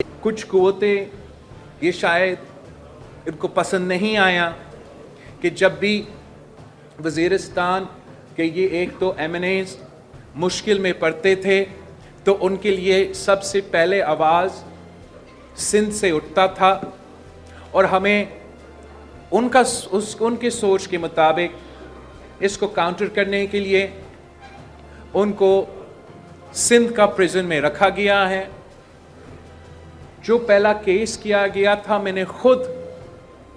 कुछ कुव्वतें ये शायद इनको पसंद नहीं आया कि जब भी वज़ीरिस्तान के ये एक तो एमएनएज़ मुश्किल में पड़ते थे तो उनके लिए सबसे पहले आवाज़ सिंध से उठता था और हमें उनके सोच के मुताबिक इसको काउंटर करने के लिए उनको सिंध का प्रिजन में रखा गया है। जो पहला केस किया गया था मैंने खुद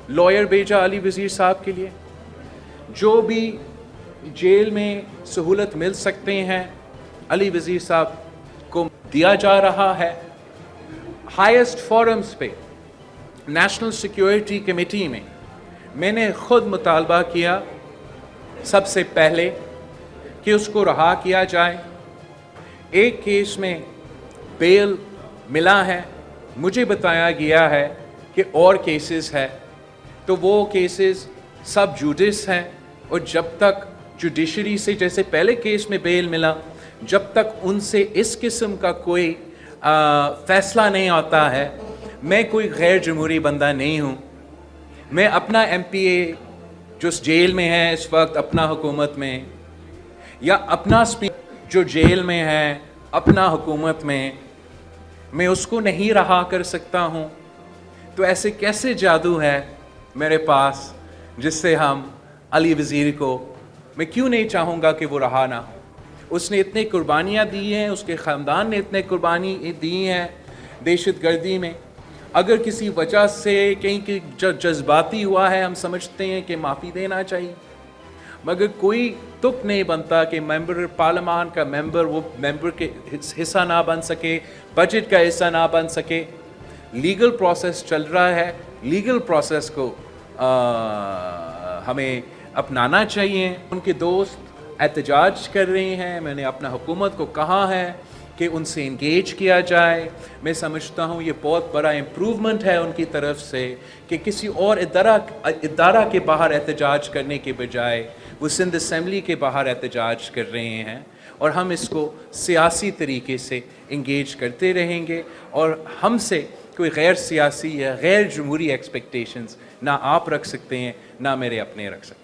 लॉयर भेजा अली वज़ीर साहब के लिए। जो भी जेल में सहूलत मिल सकते हैं अली वज़ीर साहब को दिया जा रहा है। हाईएस्ट फोरम्स पे नेशनल सिक्योरिटी कमेटी में मैंने खुद मुतालबा किया सबसे पहले कि उसको रहा किया जाए। एक केस में बेल मिला है, मुझे बताया गया है कि और केसेस है, तो वो केसेस सब जुडिस हैं और जब तक जुडिशरी से जैसे पहले केस में बेल मिला, जब तक उनसे इस किस्म का कोई फ़ैसला नहीं आता है, मैं कोई गैर जमहूरी बंदा नहीं हूँ। मैं अपना MPA जो जेल में है इस वक्त अपना हुकूमत में, या अपना स्पीकर जो जेल में है अपना हुकूमत में, मैं उसको नहीं रहा कर सकता हूँ। तो ऐसे कैसे जादू है मेरे पास जिससे हम अली वज़ीर को, मैं क्यों नहीं चाहूँगा कि वो रहा ना हो। उसने इतनी कुर्बानियाँ दी हैं, उसके ख़ानदान ने इतने कुर्बानी दी हैं दहशतगर्दी में। अगर किसी वजह से कहीं की जज्बाती हुआ है, हम समझते हैं कि माफ़ी देना चाहिए, मगर कोई तुक नहीं बनता कि मेंबर पार्लियामान का मेंबर वो मेंबर के हिस्सा ना बन सके, बजट का हिस्सा ना बन सके। लीगल प्रोसेस चल रहा है, लीगल प्रोसेस को हमें अपनाना चाहिए। उनके दोस्त एहतजाज कर रहे हैं, मैंने अपना हुकूमत को कहा है कि उनसे इंगेज किया जाए। मैं समझता हूँ ये बहुत बड़ा इम्प्रूवमेंट है उनकी तरफ से कि किसी और इदारा के बाहर एहतजाज करने के बजाय वो सिंध असम्बली के बाहर एहतजाज कर रहे हैं, और हम इसको सियासी तरीके से इंगेज करते रहेंगे। और हमसे कोई गैर सियासी या गैर जमहूरी एक्सपेक्टेशंस ना आप रख सकते हैं ना मेरे अपने रख सकते हैं।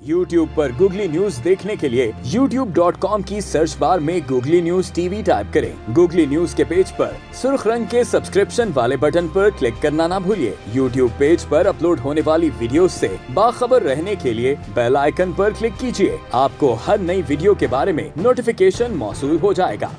YouTube पर गूगली न्यूज देखने के लिए youtube.com की सर्च बार में गूगली न्यूज TV टाइप करें। गूगली न्यूज के पेज पर सुर्ख रंग के सब्सक्रिप्शन वाले बटन पर क्लिक करना ना भूलिए। YouTube पेज पर अपलोड होने वाली वीडियोस से बाखबर रहने के लिए बेल आइकन पर क्लिक कीजिए। आपको हर नई वीडियो के बारे में नोटिफिकेशन मौसूल हो जाएगा।